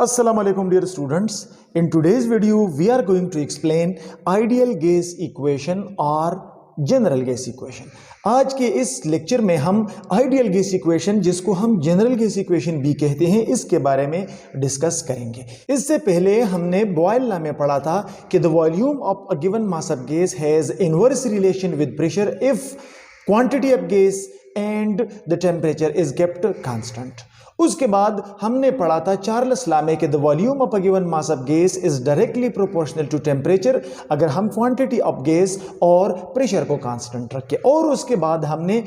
Assalamu alaikum dear students. In today's video we are going to explain ideal gas equation or general gas equation. आज के इस lecture में हम ideal gas equation जिसको हम general gas equation भी कहते हैं इसके बारे में डिस्कस करेंगे। इससे पहले हमने बॉयल लॉ में पढ़ा था कि the volume of a given mass of gas has inverse relation with pressure if quantity of gas and the temperature is kept constant. उसके बाद हमने पढ़ा था चार्ल्स लॉ में कि the volume of a given mass of gas is directly proportional to temperature अगर हम quantity of gas और प्रेशर को कांस्टेंट रखें। और उसके बाद हमने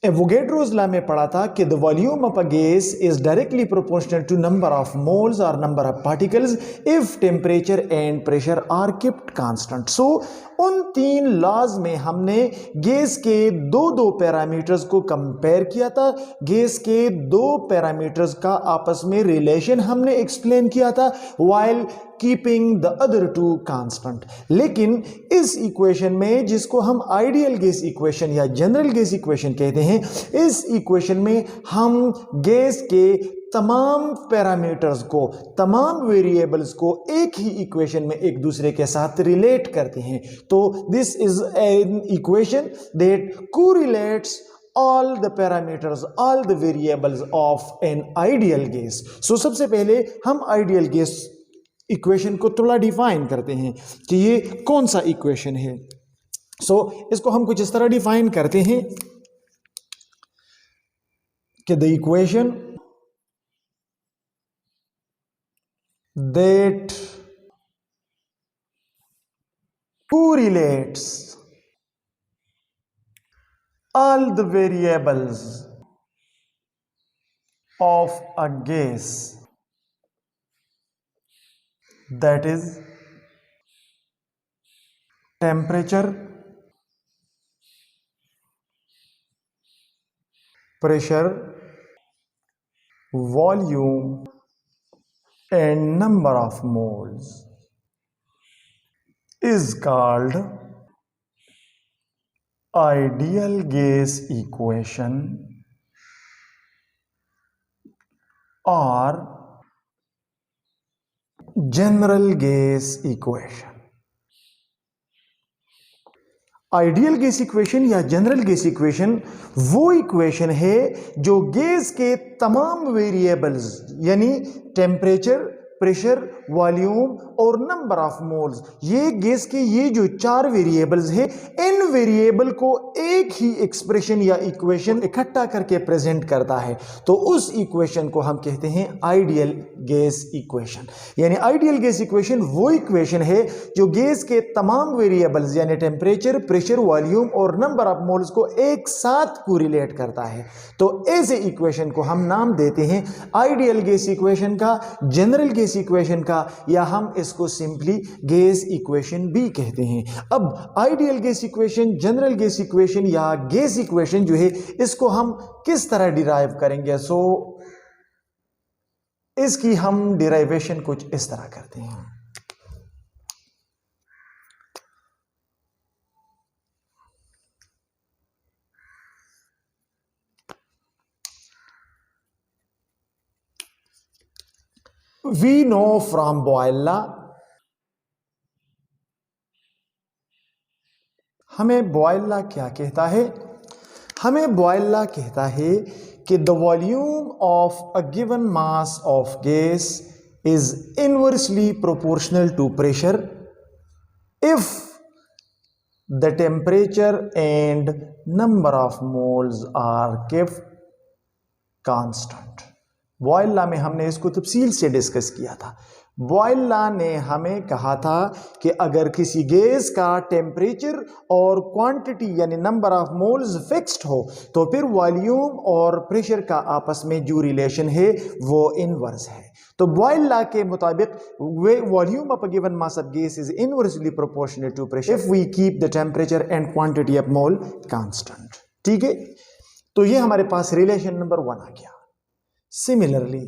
एवोगैड्रोस लॉ में पढ़ा था कि the volume of a gas is directly proportional to number of moles और number of particles if temperature and pressure are kept constant. So उन तीन लॉज में हमने गैस के दो पैरामीटर्स को कंपेयर किया था। गैस के दो पैरामीटर्स का आपस में रिलेशन हमने एक्सप्लेन किया था while keeping the other two constant. लेकिन इस इक्वेशन में जिसको हम आइडियल गैस इक्वेशन या जनरल गैस इक्वेशन कहते हैं, इस इक्वेशन में हम गैस के तमाम पैरामीटर्स को, तमाम वेरिएबल्स को एक ही इक्वेशन में एक दूसरे के साथ रिलेट करते हैं। तो this is an equation that correlates all the parameters, all the variables of an ideal gas. So सबसे पहले हम आइडियल गैस इक्वेशन को थोड़ा डिफाइन करते हैं कि ये कौन सा इक्वेशन है। इसको हम कुछ इस तरह डिफाइन करते हैं कि the equation that correlates all the variables of a gas, that is temperature, pressure, volume and number of moles, is called ideal gas equation or general gas equation। Ideal gas equation या general gas equation वो equation है जो gas के तमाम variables यानी temperature, pressure, volume और number of moles, ये gas के ये जो चार वेरिएबल्स हैं, इन वेरिएबल को एक ही एक्सप्रेशन या इक्वेशन इकट्ठा करके प्रेजेंट करता है। तो उस इक्वेशन को हम कहते हैं आइडियल गैस इक्वेशन। यानी आइडियल गैस इक्वेशन वो इक्वेशन है जो गैस के तमाम वेरिएबल्स यानी टेम्परेचर, प्रेशर, वॉल्यूम और नंबर ऑफ मोल्स को एक साथ कोरिलेट करता है। तो ऐसे इक्वेशन को हम नाम देते हैं आइडियल गैस इक्वेशन का, जनरल गैस इक्वेशन का, या हम इसको सिंपली गैस इक्वेशन भी कहते हैं। अब ideal gas equation, general gas equation या गैस इक्वेशन जो है इसको हम किस तरह डिराइव करेंगे? इसकी हम डिराइवेशन कुछ इस तरह करते हैं। We know from Boyle law, हमें बॉयल लॉ क्या कहता है? हमें बॉयल लॉ कहता है कि the volume of a given mass of gas is inversely proportional to pressure if the temperature and number of moles are kept constant. Boyle law में हमने इसको तफसील से डिस्कस किया था। बॉयल लॉ ने हमें कहा था कि अगर किसी गैस का टेम्परेचर और क्वांटिटी यानी नंबर ऑफ मोल्स फिक्स्ड हो तो फिर वॉल्यूम और प्रेशर का आपस में जो रिलेशन है वो इनवर्स है। तो बॉयल लॉ के मुताबिक volume of a given mass of gas is inversely proportional to pressure if we keep the temperature and quantity of mole constant. ठीक है, तो ये हमारे पास रिलेशन नंबर 1 आ गया। Similarly,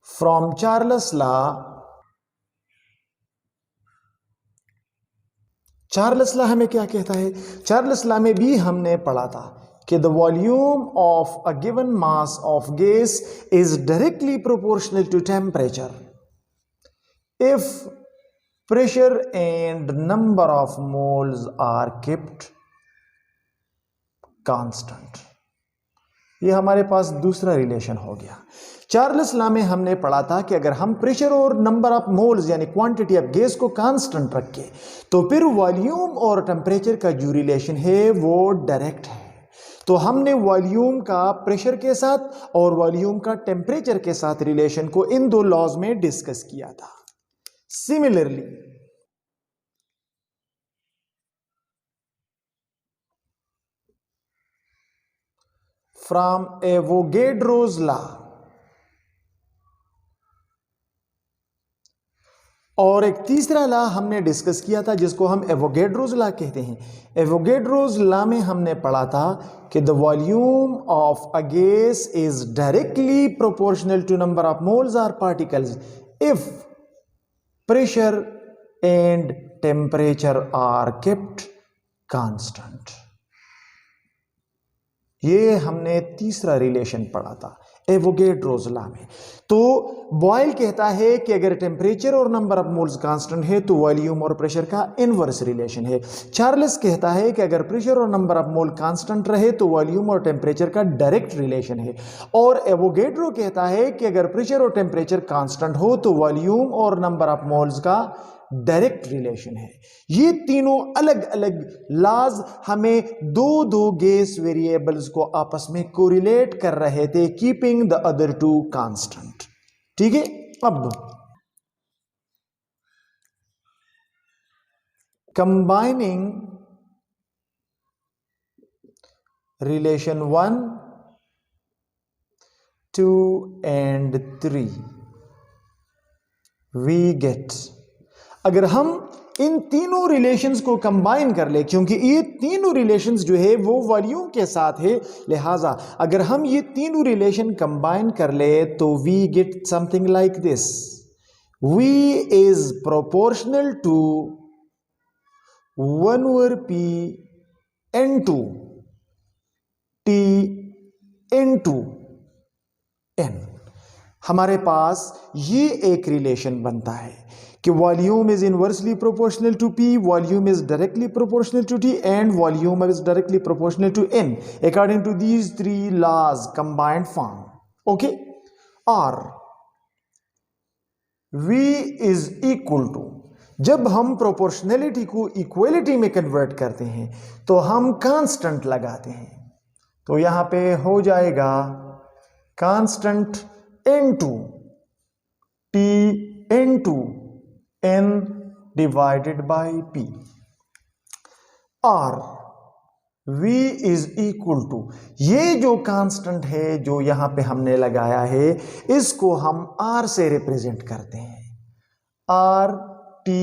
from Charles law, Charles law हमें क्या कहता है? चार्ल्स लॉ में भी हमने पढ़ा था कि the volume of a given mass of gas is directly proportional to temperature if pressure and number of moles are kept constant। ये हमारे पास दूसरा रिलेशन हो गया। चार्ल्स लॉ में हमने पढ़ा था कि अगर हम प्रेशर और नंबर ऑफ मोल्स यानी क्वांटिटी ऑफ गैस को कांस्टेंट रखें तो फिर वॉल्यूम और टेम्परेचर का जो रिलेशन है वो डायरेक्ट है। तो हमने वॉल्यूम का प्रेशर के साथ और वॉल्यूम का टेम्परेचर के साथ रिलेशन को इन दो लॉज में डिस्कस किया था। सिमिलरली फ्रॉम एवोगैड्रोस लॉ, और एक तीसरा लॉ हमने डिस्कस किया था जिसको हम एवोगैड्रोस लॉ कहते हैं। एवोगैड्रोस लॉ में हमने पढ़ा था कि the volume of a gas is directly proportional to number of moles और particles if pressure and temperature are kept constant. ये हमने तीसरा रिलेशन पढ़ा था एवोगैड्रोस लॉ में। तो बॉयल कहता है कि अगर टेम्परेचर और नंबर ऑफ मोल्स कांस्टेंट है तो वॉल्यूम और प्रेशर का इनवर्स रिलेशन है। चार्ल्स कहता है कि अगर प्रेशर और नंबर ऑफ मोल कांस्टेंट रहे तो वॉल्यूम और टेम्परेचर का डायरेक्ट रिलेशन है। और एवोगैड्रो कहता है कि अगर प्रेशर और टेम्परेचर कांस्टेंट हो तो वॉल्यूम और नंबर ऑफ मोल्स का डायरेक्ट रिलेशन है। ये तीनों अलग अलग लॉज हमें दो दो गैस वेरिएबल्स को आपस में कोरिलेट कर रहे थे, keeping the other two constant. ठीक है, अब combining relation 1, 2 and 3 we get, अगर हम इन तीनों रिलेशंस को कंबाइन कर ले, क्योंकि ये तीनों रिलेशंस जो है वो वॉल्यूम के साथ है, लिहाजा अगर हम ये तीनों रिलेशन कंबाइन कर ले तो we get something like this. V is proportional to 1/p into T into N। हमारे पास ये एक रिलेशन बनता है कि volume is inversely proportional to P, volume is directly proportional to T and volume is directly proportional to N according to these three laws combined form. Okay, और V is equal to, जब हम proportionality को equality में convert करते हैं तो हम constant लगाते हैं, तो यहां पे हो जाएगा constant into T into N divided by P, और V इज इक्वल टू, ये जो कांस्टेंट है जो यहां पे हमने लगाया है इसको हम R से रिप्रेजेंट करते हैं, R T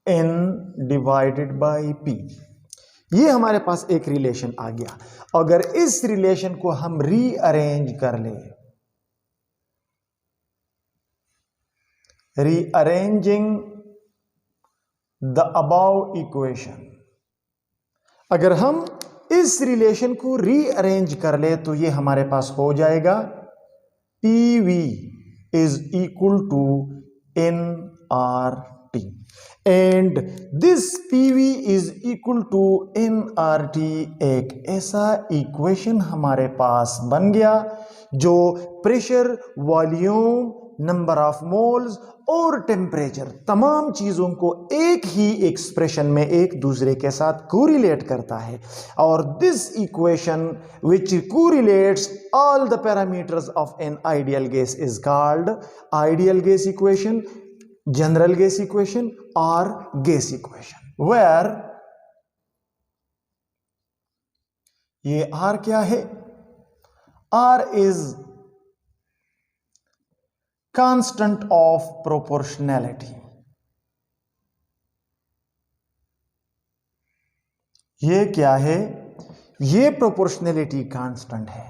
N divided by P। ये हमारे पास एक रिलेशन आ गया। अगर इस रिलेशन को हम रीअरेंज कर ले, रीअरेंजिंग द अबाव इक्वेशन, अगर हम इस रिलेशन को रीअरेंज कर ले तो ये हमारे पास हो जाएगा PV is equal to nRT and this PV is equal to nRT एक ऐसा इक्वेशन हमारे पास बन गया जो pressure, volume, number of moles और टेम्परेचर तमाम चीजों को एक ही एक्सप्रेशन में एक दूसरे के साथ कोरिलेट करता है। और this equation which correlates all the parameters of an ideal gas is called ideal gas equation, general gas equation और गैस इक्वेशन, वेयर ये R क्या है? R is constant of proportionality. ये क्या है? ये प्रोपोर्शनैलिटी कांस्टेंट है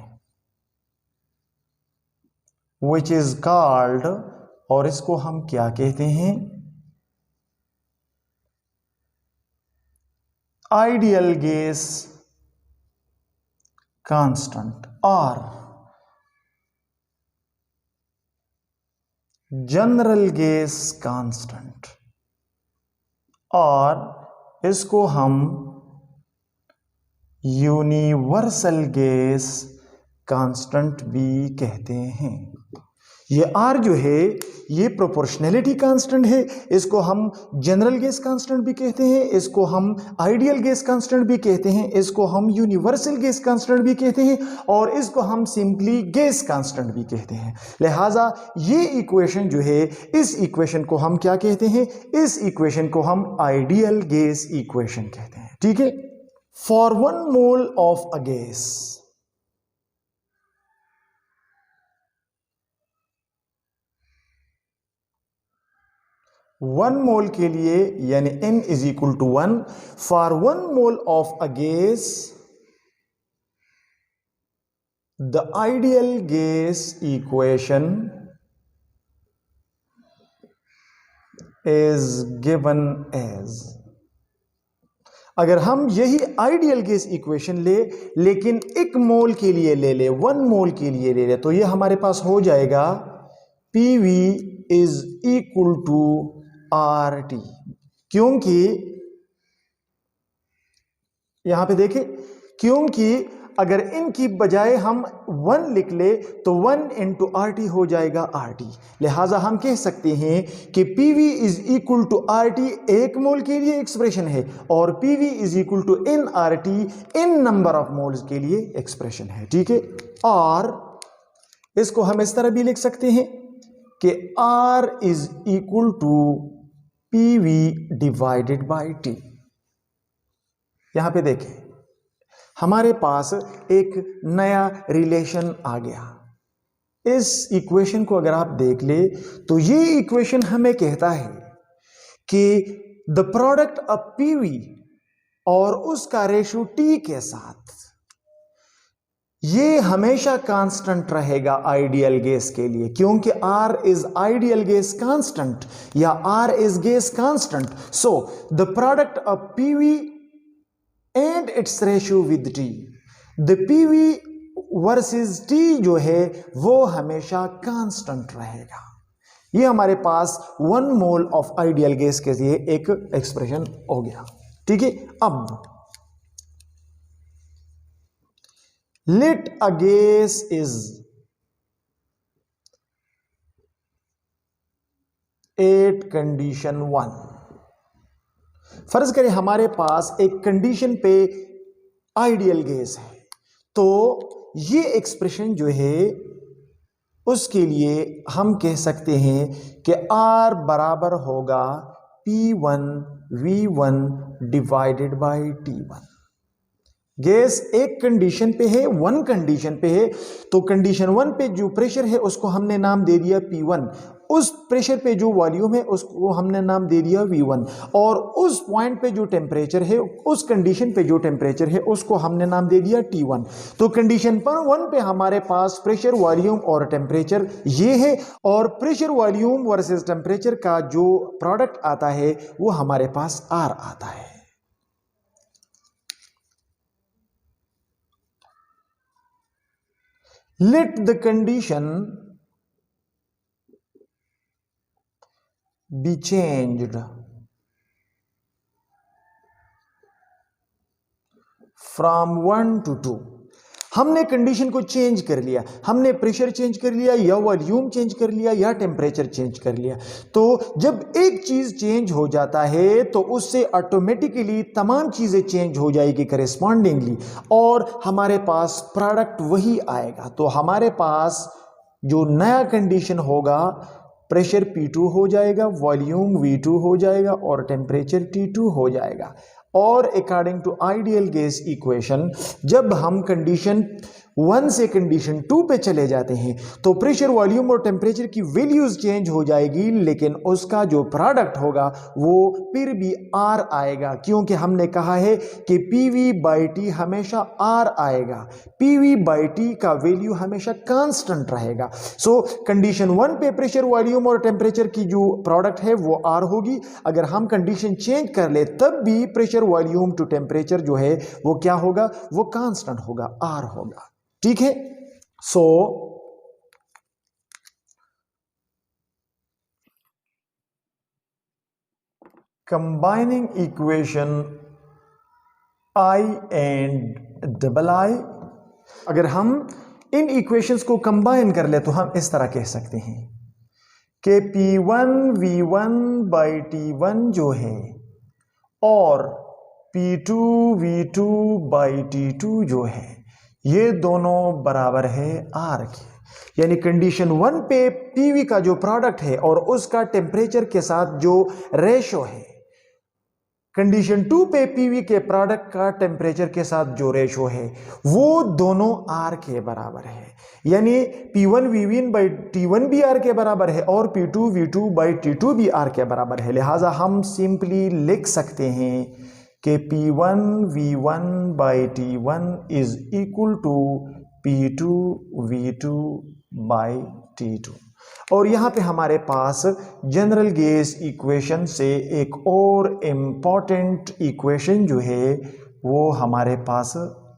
विच इज कॉल्ड, और इसको हम क्या कहते हैं? आइडियल गैस कांस्टेंट और जनरल गैस कांस्टेंट, और इसको हम यूनिवर्सल गैस कांस्टेंट भी कहते हैं। ये R जो है ये प्रोपोर्शनैलिटी कांस्टेंट है, इसको हम जनरल गैस कांस्टेंट भी कहते हैं, इसको हम आइडियल गैस कांस्टेंट भी कहते हैं, इसको हम यूनिवर्सल गैस कांस्टेंट भी कहते हैं, और इसको हम सिंपली गैस कांस्टेंट भी कहते हैं। लिहाजा ये इक्वेशन जो है, इस इक्वेशन को हम क्या कहते हैं? इस इक्वेशन को हम आइडियल गैस इक्वेशन कहते हैं। ठीक है। For 1 mole of a gas, 1 mole के लिए यानी n is equal to 1, for 1 mole of a gas the ideal gas equation is given as. अगर हम यही आइडियल गैस इक्वेशन ले, लेकिन 1 मोल के लिए ले ले, 1 मोल के लिए ले ले, तो ये हमारे पास हो जाएगा PV is equal to RT। क्योंकि यहां पे देखें, क्योंकि अगर इनकी बजाय हम 1 लिख ले तो 1 इंटू RT हो जाएगा RT। लिहाजा हम कह सकते हैं कि PV is equal to RT 1 mole के लिए एक्सप्रेशन है, और PV is equal to nRT इन नंबर ऑफ मोल्स के लिए एक्सप्रेशन है। ठीक है। और इसको हम इस तरह भी लिख सकते हैं कि R is equal to PV divided by T। यहां पे देखें, हमारे पास एक नया रिलेशन आ गया। इस इक्वेशन को अगर आप देख ले तो ये इक्वेशन हमें कहता है कि द प्रोडक्ट ऑफ PV और उसका रेशियो T के साथ ये हमेशा कांस्टेंट रहेगा आइडियल गैस के लिए, क्योंकि R is ideal gas constant या R is gas constant. So the product of PV and it's ratio with T, the PV versus T जो है वो हमेशा कांस्टेंट रहेगा। ये हमारे पास 1 मोल ऑफ आइडियल गैस के लिए एक एक्सप्रेशन हो गया। ठीक है। अब let a gas is at condition 1। फर्ज करें हमारे पास एक कंडीशन पे आइडियल गैस है, तो ये एक्सप्रेशन जो है उसके लिए हम कह सकते हैं कि R बराबर होगा P1 V1 divided by T1। Gas एक कंडीशन पे है, 1 कंडीशन पे है, तो कंडीशन 1 पे जो प्रेशर है उसको हमने नाम दे दिया P1, उस प्रेशर पे जो वॉल्यूम है उसको हमने नाम दे दिया V1, और उस पॉइंट पे जो टेम्परेचर है, उस कंडीशन पे जो टेम्परेचर है उसको हमने नाम दे दिया T1। तो कंडीशन पर 1 पे हमारे पास प्रेशर, वॉल्यूम और टेम्परेचर ये है, और प्रेशर, वॉल्यूम वर्सेस टेम्परेचर का जो प्रोडक्ट आता है वो हमारे पास R आता है। Let the condition be changed from 1 to 2। हमने कंडीशन को चेंज कर लिया, हमने प्रेशर चेंज कर लिया या वॉल्यूम चेंज कर लिया या टेम्परेचर चेंज कर लिया। तो जब एक चीज चेंज हो जाता है तो उससे ऑटोमेटिकली तमाम चीजें चेंज हो जाएगी करेस्पॉन्डिंगली, और हमारे पास प्रोडक्ट वही आएगा। तो हमारे पास जो नया कंडीशन होगा, प्रेशर P2 हो जाएगा, वॉल्यूम V2 हो जाएगा और टेम्परेचर T2 हो जाएगा। और according to ideal gas equation, जब हम कंडीशन 1 से कंडीशन 2 पे चले जाते हैं तो प्रेशर, वॉल्यूम और टेम्परेचर की वैल्यूज चेंज हो जाएगी, लेकिन उसका जो प्रोडक्ट होगा वो फिर भी R आएगा, क्योंकि हमने कहा है कि PV/T हमेशा R आएगा। PV/T का वैल्यू हमेशा कांस्टेंट रहेगा। सो कंडीशन 1 पे प्रेशर, वॉल्यूम और टेम्परेचर की जो प्रोडक्ट है वो R होगी। अगर हम कंडीशन चेंज कर ले तब भी प्रेशर, वॉल्यूम टू टेम्परेचर जो है वो क्या होगा, वो कांस्टेंट होगा, R होगा। ठीक है। So combining equation I and I, अगर हम इन इक्वेशंस को कंबाइन कर ले तो हम इस तरह कह सकते हैं कि P1V1/T1 जो है और P2V2/T2 जो है ये दोनों बराबर है R के। यानी कंडीशन 1 पे PV का जो प्रोडक्ट है और उसका टेम्परेचर के साथ जो रेशो है, कंडीशन 2 पे PV के प्रोडक्ट का टेम्परेचर के साथ जो रेशो है वो दोनों R के बराबर है। यानी P1V1/T1 भी R के बराबर है और P2V2/T2 भी R के बराबर है। लिहाजा हम सिंपली लिख सकते हैं कि P1V1/T1 is equal to P2V2/T2। और यहां पे हमारे पास जनरल गैस इक्वेशन से एक और इंपॉर्टेंट इक्वेशन जो है वो हमारे पास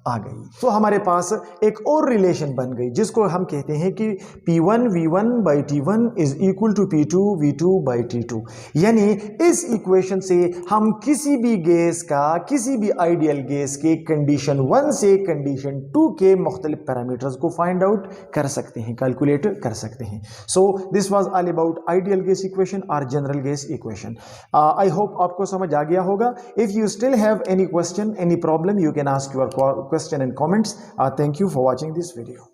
आ गई। तो हमारे पास एक और रिलेशन बन गई जिसको हम कहते हैं कि P1V1/T1 is equal to P2V2/T2। यानी इस इक्वेशन से हम किसी भी गैस का, किसी भी आइडियल गैस के कंडीशन 1 से कंडीशन 2 के मुख्तलिफ पैरामीटर्स को फाइंड आउट कर सकते हैं, कैलकुलेट कर सकते हैं। So this was all about ideal gas equation और general gas equation. I hope आपको समझ आ गया होगा। If you still have any question, any problem, you can ask your question and comments. Thank you for watching this video.